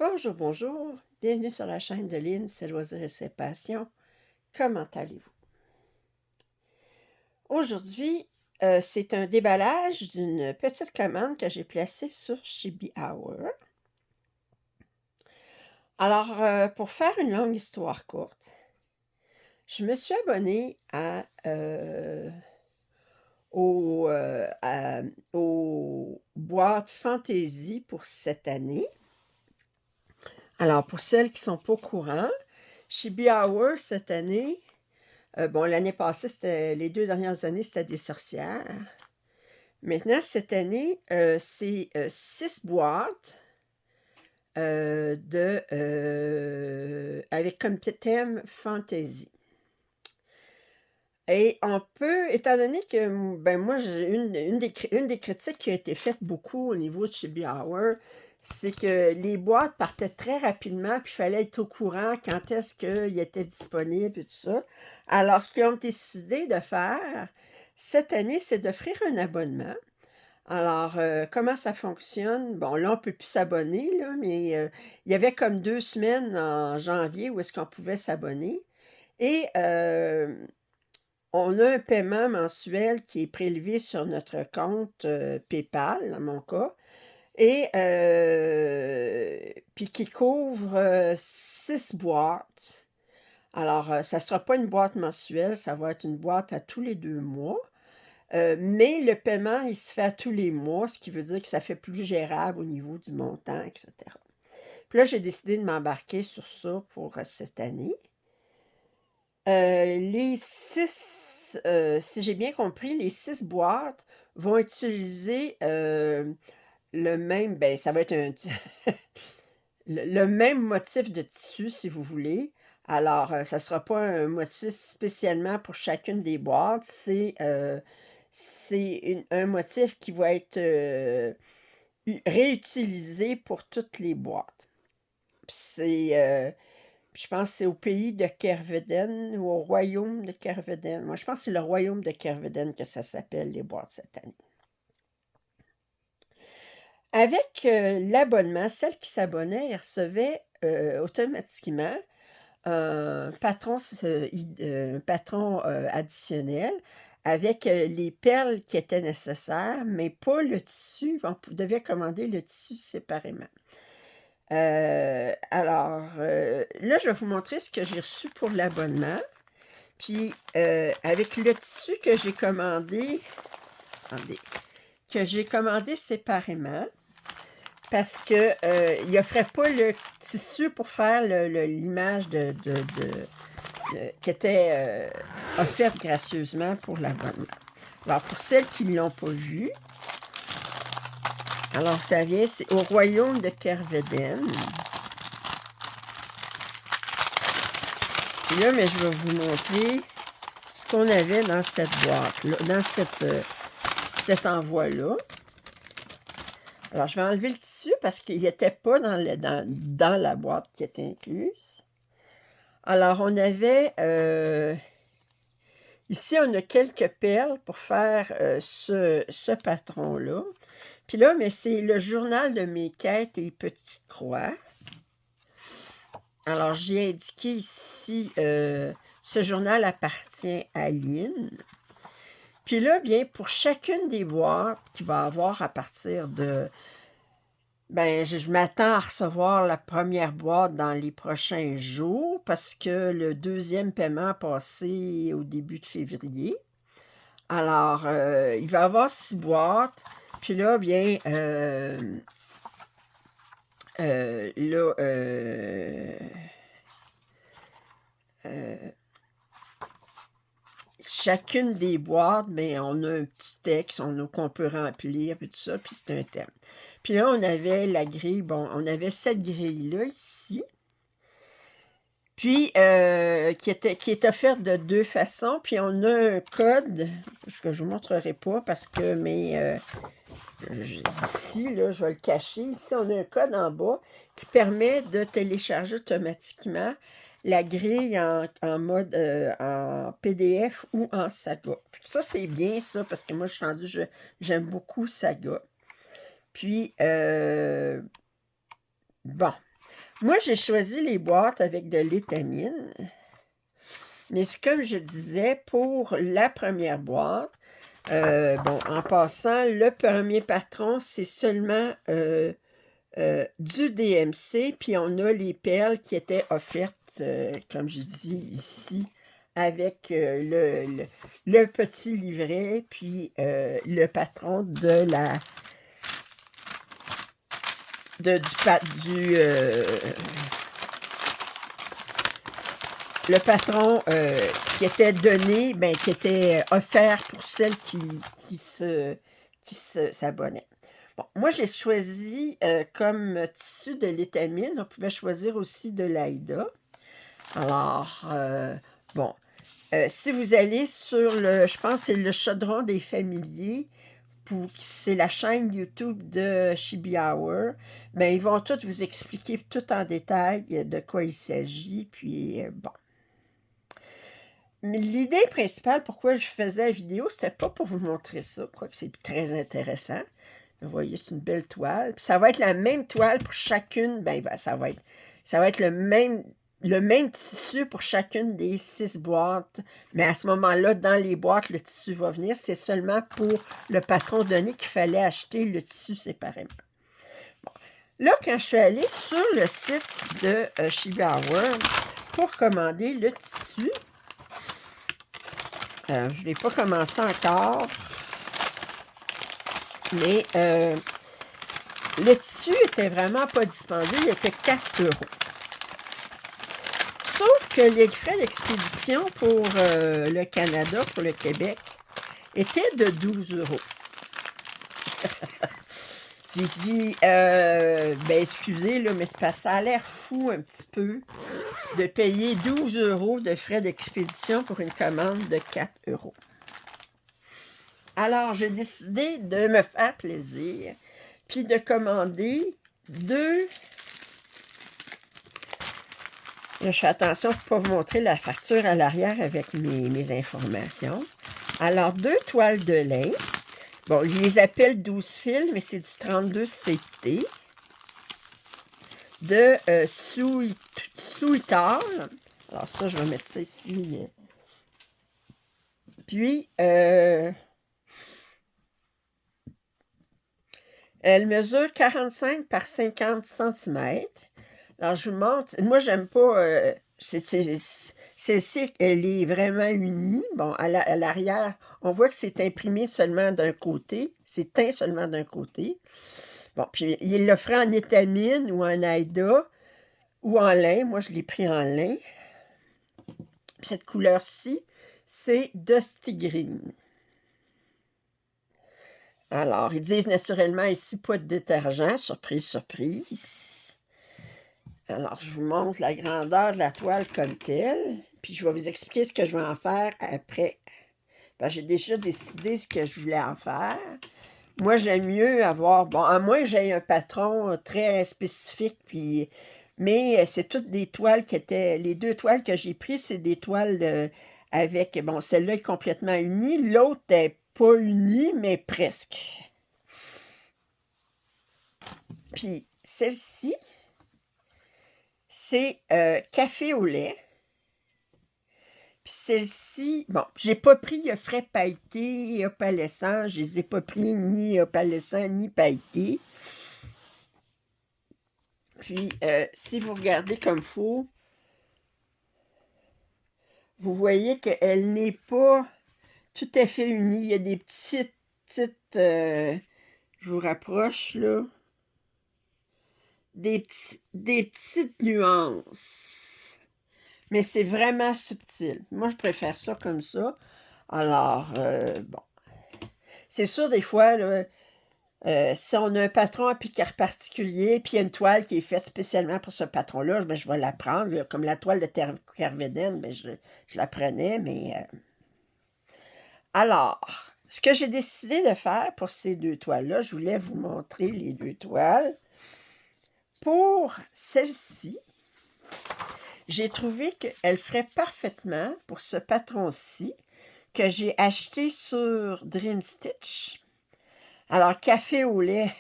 Bonjour, bonjour. Bienvenue sur la chaîne de Lynn, c'est Loisirs et ses passions. Comment allez-vous? Aujourd'hui, c'est un déballage d'une petite commande que j'ai placée sur Chibi Hour. Alors, pour faire une longue histoire courte, je me suis abonnée aux boîtes Fantasy pour cette année. Alors, pour celles qui ne sont pas au courant, Chibi Hour, cette année, bon, l'année passée, les 2 dernières années, c'était des sorcières. Maintenant, cette année, c'est 6 boîtes avec comme thème fantasy. Et on peut, étant donné que, ben moi, j'ai une des critiques qui a été faite beaucoup au niveau de Chibi Hour, c'est que les boîtes partaient très rapidement, puis il fallait être au courant quand est-ce qu'ils étaient disponibles et tout ça. Alors, ce qu'ils ont décidé de faire cette année, c'est d'offrir un abonnement. Alors, comment ça fonctionne? Bon, là, on ne peut plus s'abonner, là, mais il y avait comme 2 semaines en janvier où est-ce qu'on pouvait s'abonner. Et on a un paiement mensuel qui est prélevé sur notre compte PayPal, dans mon cas, et puis qui couvre 6 boîtes. Alors, ça ne sera pas une boîte mensuelle, ça va être une boîte à tous les 2 mois. Mais le paiement, il se fait à tous les mois, ce qui veut dire que ça fait plus gérable au niveau du montant, etc. Puis là, j'ai décidé de m'embarquer sur ça pour cette année. Les 6, si j'ai bien compris, les 6 boîtes vont utiliser le même, ben ça va être le même motif de tissu, si vous voulez. Alors, ça ne sera pas un motif spécialement pour chacune des boîtes, c'est un motif qui va être réutilisé pour toutes les boîtes. Je pense que c'est au pays de Kerveden ou au royaume de Kerveden. Moi, je pense que c'est le royaume de Kerveden que ça s'appelle, les boîtes cette année. Avec l'abonnement, celle qui s'abonnait, elle recevait automatiquement un patron additionnel avec les perles qui étaient nécessaires, mais pas le tissu. On devait commander le tissu séparément. Alors, là, je vais vous montrer ce que j'ai reçu pour l'abonnement. Puis, avec le tissu que j'ai commandé, attendez, que j'ai commandé séparément, parce que il offrait pas le tissu pour faire l'image qui était offerte gracieusement pour l'abonnement. Alors, pour celles qui ne l'ont pas vu, alors ça vient, c'est au royaume de Kerveden. Puis là, mais je vais vous montrer ce qu'on avait dans cette boîte-là, dans cet envoi-là. Alors, je vais enlever le tissu parce qu'il n'était pas dans la boîte qui était incluse. Alors, on avait... ici, on a quelques perles pour faire ce patron-là. Puis là, mais c'est le journal de mes quêtes et petites croix. Alors, j'ai indiqué ici, ce journal appartient à Lynn. Puis là, bien, pour chacune des boîtes qu'il va avoir à partir de... Ben, je m'attends à recevoir la première boîte dans les prochains jours parce que le deuxième paiement a passé au début de février. Alors, il va y avoir 6 boîtes. Puis là, bien, là, chacune des boîtes, mais on a un petit texte qu'on peut remplir, puis tout ça, puis c'est un thème. Puis là, on avait la grille, bon, on avait cette grille-là ici, puis qui est offerte de 2 façons, puis on a un code, que je ne vous montrerai pas parce que ici, là, je vais le cacher, ici, on a un code en bas qui permet de télécharger automatiquement la grille en mode en PDF ou en Saga. Ça, c'est bien ça, parce que moi, je suis rendue, j'aime beaucoup Saga. Puis, bon. Moi, j'ai choisi les boîtes avec de l'étamine. Mais c'est comme je disais, pour la première boîte, bon, en passant, le premier patron, c'est seulement du DMC, puis on a les perles qui étaient offertes, comme je dis ici, avec le petit livret, puis le patron de la le patron qui était donné, ben, qui était offert pour celles qui s'abonnaient. Bon, moi, j'ai choisi comme tissu de l'étamine. On pouvait choisir aussi de l'Aïda. Alors, bon, si vous allez sur je pense que c'est le Chaudron des familiers, c'est la chaîne YouTube de Chibi Hour, ben, ils vont tous vous expliquer tout en détail de quoi il s'agit. Puis, bon. Mais l'idée principale pourquoi je faisais la vidéo, c'était pas pour vous montrer ça. Je crois que c'est très intéressant. Vous voyez, c'est une belle toile. Puis ça va être la même toile pour chacune. Ben, ça va être le même tissu pour chacune des 6 boîtes. Mais à ce moment-là, dans les boîtes, le tissu va venir. C'est seulement pour le patron donné qu'il fallait acheter le tissu séparément. Bon. Là, quand je suis allée sur le site de Chibi Hour pour commander le tissu, je ne l'ai pas commencé encore, mais le tissu était vraiment pas dispendieux, il était 4 €. Sauf que les frais d'expédition pour le Canada, pour le Québec, étaient de 12 €. J'ai dit, ben excusez, là, mais ça a l'air fou un petit peu de payer 12 € de frais d'expédition pour une commande de 4 €. Alors, j'ai décidé de me faire plaisir, puis de commander 2... Là, je fais attention pour ne pas vous montrer la facture à l'arrière avec mes informations. Alors, 2 toiles de lin. Bon, je les appelle 12 fils, mais c'est du 32 CT. De Souitar. Alors ça, je vais mettre ça ici. Puis, elle mesure 45 par 50 cm. Alors, je vous montre. Moi, j'aime pas... celle-ci, elle est vraiment unie. Bon, à l'arrière, on voit que c'est imprimé seulement d'un côté. C'est teint seulement d'un côté. Bon, puis il l'offrait en étamine ou en Aïda ou en lin. Moi, je l'ai pris en lin. Puis cette couleur-ci, c'est Dusty Green. Alors, ils disent naturellement ici pas de détergent. Surprise, surprise. Alors, je vous montre la grandeur de la toile comme telle. Puis je vais vous expliquer ce que je vais en faire après. Ben, j'ai déjà décidé ce que je voulais en faire. Moi, j'aime mieux avoir... Bon, à moins que j'aie un patron très spécifique, puis... Mais c'est toutes des toiles qui étaient... Les 2 toiles que j'ai prises, c'est des toiles avec... Bon, celle-là est complètement unie. L'autre n'est pas unie, mais presque. Puis, celle-ci, c'est café au lait. Puis celle-ci, bon, j'ai pas pris frais pailletés et opalescents. Je les ai pas pris ni opalescents ni pailletés. Puis, si vous regardez comme il faut, vous voyez qu'elle n'est pas tout à fait unie. Il y a des petites je vous rapproche, là, des petites nuances. Mais c'est vraiment subtil. Moi, je préfère ça comme ça. Alors, bon. C'est sûr, des fois, là, si on a un patron à piqueur particulier, puis il y a une toile qui est faite spécialement pour ce patron-là, ben, je vais la prendre. Là, comme la toile de Kerveden, ben, je la prenais, mais... Alors, ce que j'ai décidé de faire pour ces 2 toiles-là, je voulais vous montrer les 2 toiles. Pour celle-ci, j'ai trouvé qu'elle ferait parfaitement pour ce patron-ci, que j'ai acheté sur Dream Stitch. Alors, café au lait,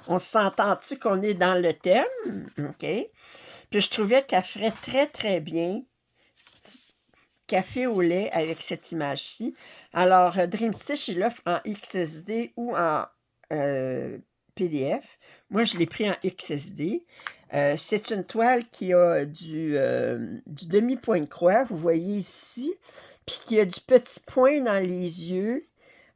on s'entend-tu qu'on est dans le thème? OK. Puis je trouvais qu'elle ferait très, très bien café au lait avec cette image-ci. Alors, Dreamstitch, il l'offre en XSD ou en PDF. Moi, je l'ai pris en XSD. C'est une toile qui a du demi-point de croix, vous voyez ici, puis qui a du petit point dans les yeux.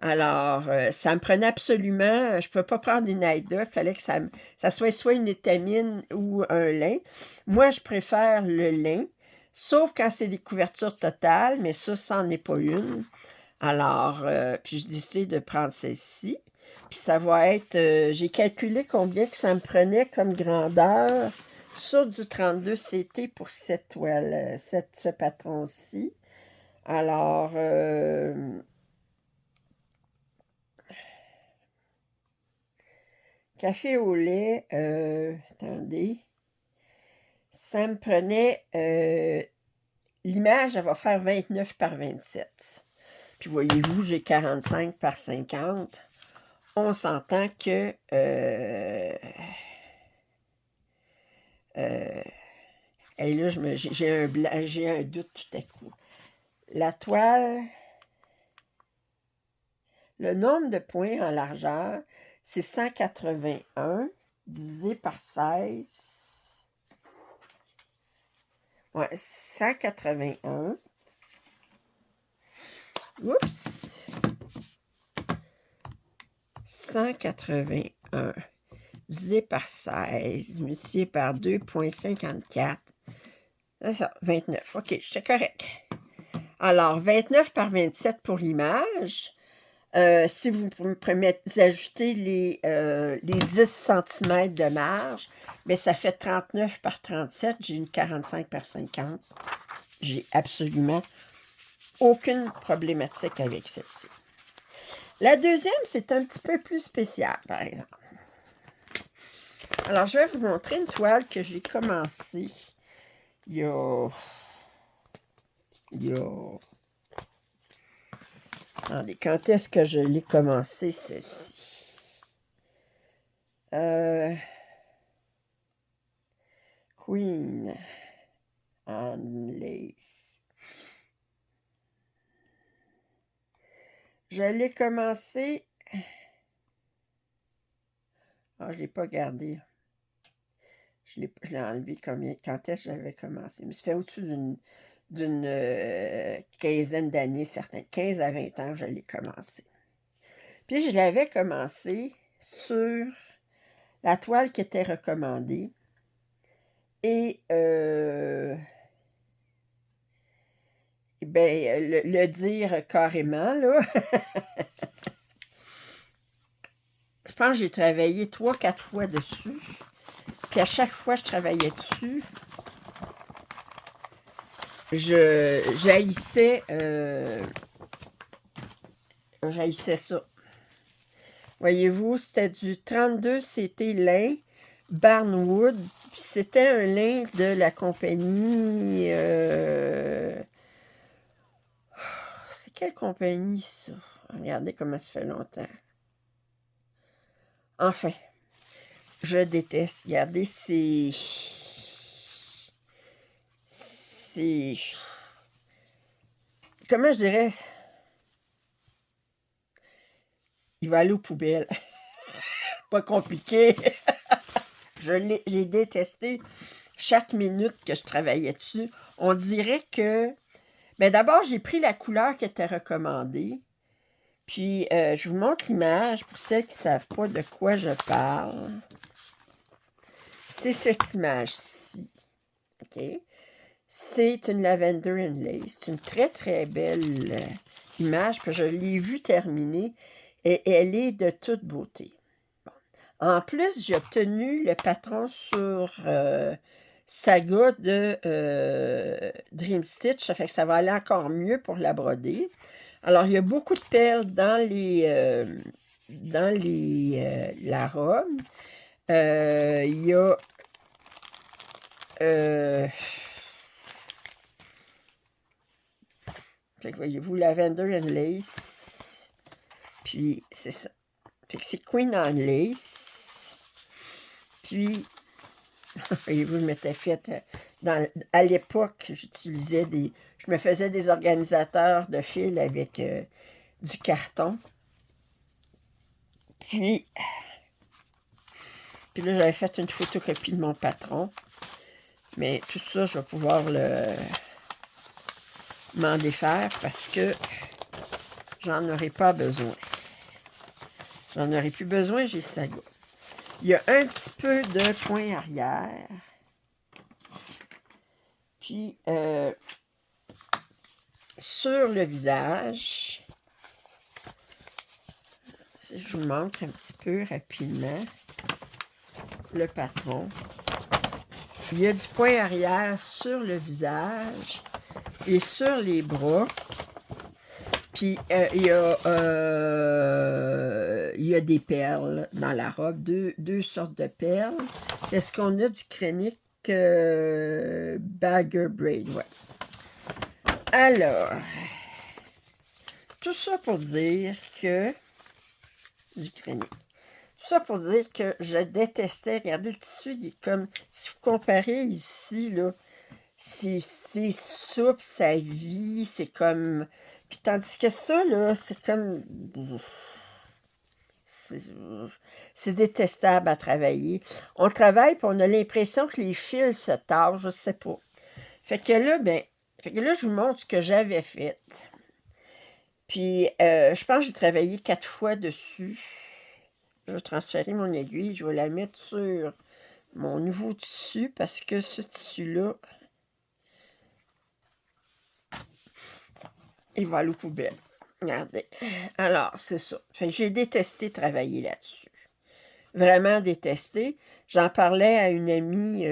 Alors, ça me prenait absolument, je ne peux pas prendre une Aïda, il fallait que ça soit une étamine ou un lin. Moi, je préfère le lin, sauf quand c'est des couvertures totales, mais ça n'en est pas une. Alors, puis je décide de prendre celle-ci. Puis ça va être, j'ai calculé combien que ça me prenait comme grandeur sur du 32 CT pour cette toile, ce patron-ci. Alors, café au lait, attendez, ça me prenait, l'image, elle va faire 29 par 27. Puis voyez-vous, j'ai 45 par 50. On s'entend que et là, j'ai un doute tout à coup. La toile, le nombre de points en largeur, c'est 181 divisé par 16. Ouais, 181. Oups! 181 divisé par 16, multiplié par 2,54. C'est ça, 29. OK, j'étais correct. Alors, 29 par 27 pour l'image. Si vous ajoutez les 10 cm de marge, mais ça fait 39 par 37. J'ai une 45 par 50. J'ai absolument aucune problématique avec celle-ci. La deuxième, c'est un petit peu plus spécial, par exemple. Alors, je vais vous montrer une toile que j'ai commencée il y a... Attendez, quand est-ce que je l'ai commencé, ceci? Queen and Lace. Je l'ai commencé... Ah, je ne l'ai pas gardé. Je l'ai enlevé quand est-ce que j'avais commencé? Mais ça fait au-dessus d'une quinzaine d'années, certains. 15 à 20 ans, je l'ai commencé. Puis je l'avais commencé sur la toile qui était recommandée. Et ben, le dire carrément, là. Je pense que j'ai travaillé 3-4 fois dessus. Puis à chaque fois que je travaillais dessus, j'haïssais ça. Voyez-vous, c'était du 32 CT lin Barnwood. Puis c'était un lin de la compagnie... c'est quelle compagnie, ça? Regardez comment ça fait longtemps. Enfin, je déteste. Regardez, c'est... Comment je dirais? Il va aller aux poubelles. Pas compliqué. J'ai détesté chaque minute que je travaillais dessus. On dirait que... Mais d'abord, j'ai pris la couleur qui était recommandée. Puis, je vous montre l'image pour celles qui ne savent pas de quoi je parle. C'est cette image-ci. OK? C'est une Lavender and Lace. C'est une très, très belle image. Puis je l'ai vue terminer. Et elle est de toute beauté. Bon. En plus, j'ai obtenu le patron sur Saga de Dreamstitch. Ça fait que ça va aller encore mieux pour la broder. Alors, il y a beaucoup de perles dans la robe. Il y a... voyez-vous, Lavender and Lace. Puis, c'est ça. Fait que c'est Queen Anne Lace. Puis, voyez-vous, je m'étais fait... à l'époque, j'utilisais des... Je me faisais des organisateurs de fil avec du carton. Puis là, j'avais fait une photocopie de mon patron. Mais tout ça, je vais pouvoir m'en défaire parce que j'en aurai pas besoin. J'en aurai plus besoin, j'ai ça là. Il y a un petit peu de point arrière. Puis, sur le visage, si je vous montre un petit peu rapidement, le patron. Il y a du point arrière sur le visage et sur les bras. Puis, il y a des perles dans la robe, deux sortes de perles. Est-ce qu'on a du crénique Bagger Braid? Ouais. Alors, tout ça pour dire que... Du crénique. Tout ça pour dire que je détestais. Regardez, le tissu, il est comme... Si vous comparez ici, là, c'est souple, ça vit, c'est comme... Puis tandis que ça, là, c'est comme... C'est détestable à travailler. On travaille, puis on a l'impression que les fils se tordent, je sais pas. Fait que là, je vous montre ce que j'avais fait. Puis, je pense que j'ai travaillé 4 fois dessus. Je vais transférer mon aiguille. Je vais la mettre sur mon nouveau tissu parce que ce tissu-là, il va aller aux poubelles. Regardez. Alors, c'est ça. Fait que j'ai détesté travailler là-dessus. Vraiment détesté. J'en parlais à une amie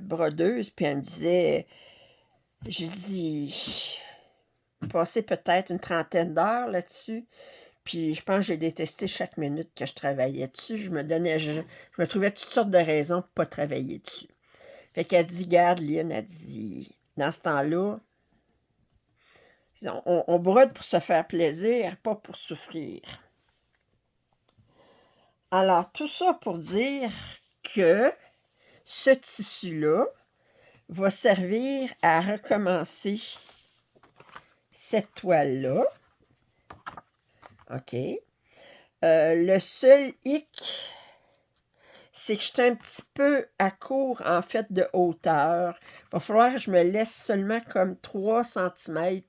brodeuse, puis elle me disait, j'ai dit, passé peut-être une trentaine d'heures là-dessus. Puis je pense que j'ai détesté chaque minute que je travaillais dessus. Je me trouvais toutes sortes de raisons pour ne pas travailler dessus. Fait qu'elle dit, garde, Lynn, elle dit, dans ce temps-là, on brode pour se faire plaisir, pas pour souffrir. Alors, tout ça pour dire que ce tissu-là va servir à recommencer cette toile-là. OK. Le seul hic, c'est que je suis un petit peu à court, en fait, de hauteur. Il va falloir que je me laisse seulement comme 3 cm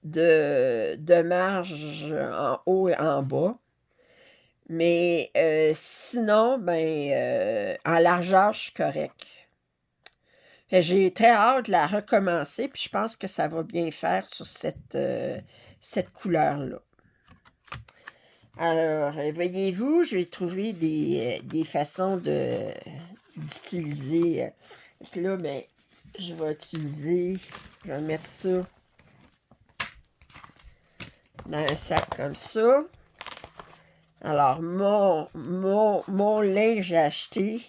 de marge en haut et en bas. Mais sinon, en largeur, je suis correct. J'ai très hâte de la recommencer, puis je pense que ça va bien faire sur cette couleur-là. Alors, voyez-vous, je vais trouver des façons d'utiliser. Là, je vais mettre ça dans un sac comme ça. Alors, mon linge acheté,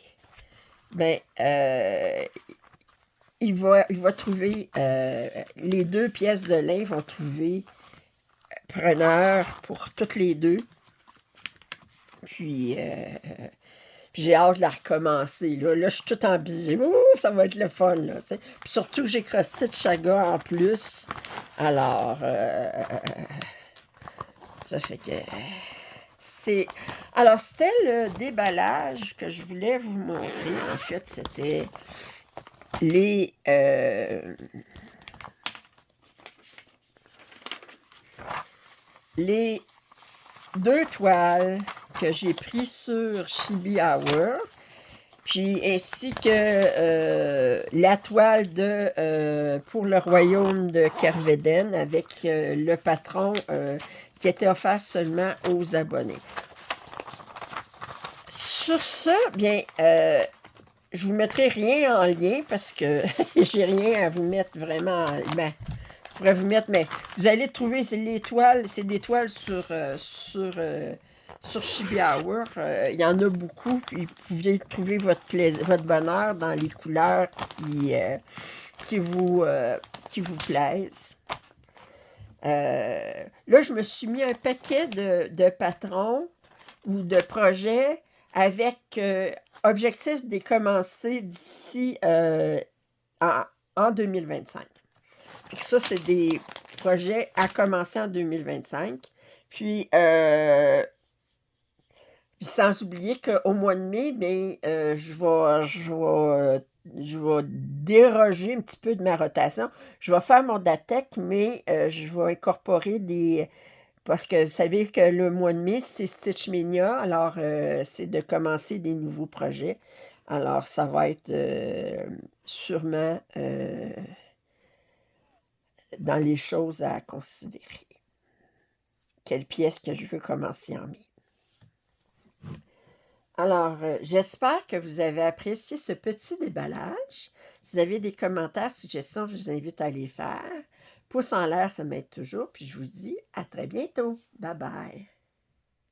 il va trouver, les 2 pièces de lin vont trouver preneur pour toutes les 2. Puis j'ai hâte de la recommencer. Là, je suis tout en bisou. Ça va être le fun. Là, puis surtout que j'ai crossé de chaga en plus. Alors, ça fait que... Alors, c'était le déballage que je voulais vous montrer. En fait, c'était les 2 toiles que j'ai prises sur Chibi Hour, puis ainsi que la toile pour le royaume de Kerveden avec le patron qui était offert seulement aux abonnés. Sur ça, je vous mettrai rien en lien parce que j'ai rien à vous mettre vraiment. Je pourrais vous mettre, mais vous allez trouver c'est des toiles sur Chibi Hour. Il y en a beaucoup, puis vous pouvez trouver votre bonheur dans les couleurs qui vous plaisent. Là, je me suis mis un paquet de patrons ou de projets avec objectif de les commencer d'ici en 2025. Puis ça, c'est des projets à commencer en 2025. Puis, sans oublier qu'au mois de mai, bien, je vais déroger un petit peu de ma rotation. Je vais faire mon DATEC, mais je vais incorporer des... Parce que vous savez que le mois de mai, c'est Stitch Mania, alors c'est de commencer des nouveaux projets. Alors, ça va être sûrement dans les choses à considérer. Quelle pièce que je veux commencer en mai. Alors, j'espère que vous avez apprécié ce petit déballage. Si vous avez des commentaires, suggestions, je vous invite à les faire. Pouce en l'air, ça m'aide toujours. Puis je vous dis à très bientôt. Bye bye.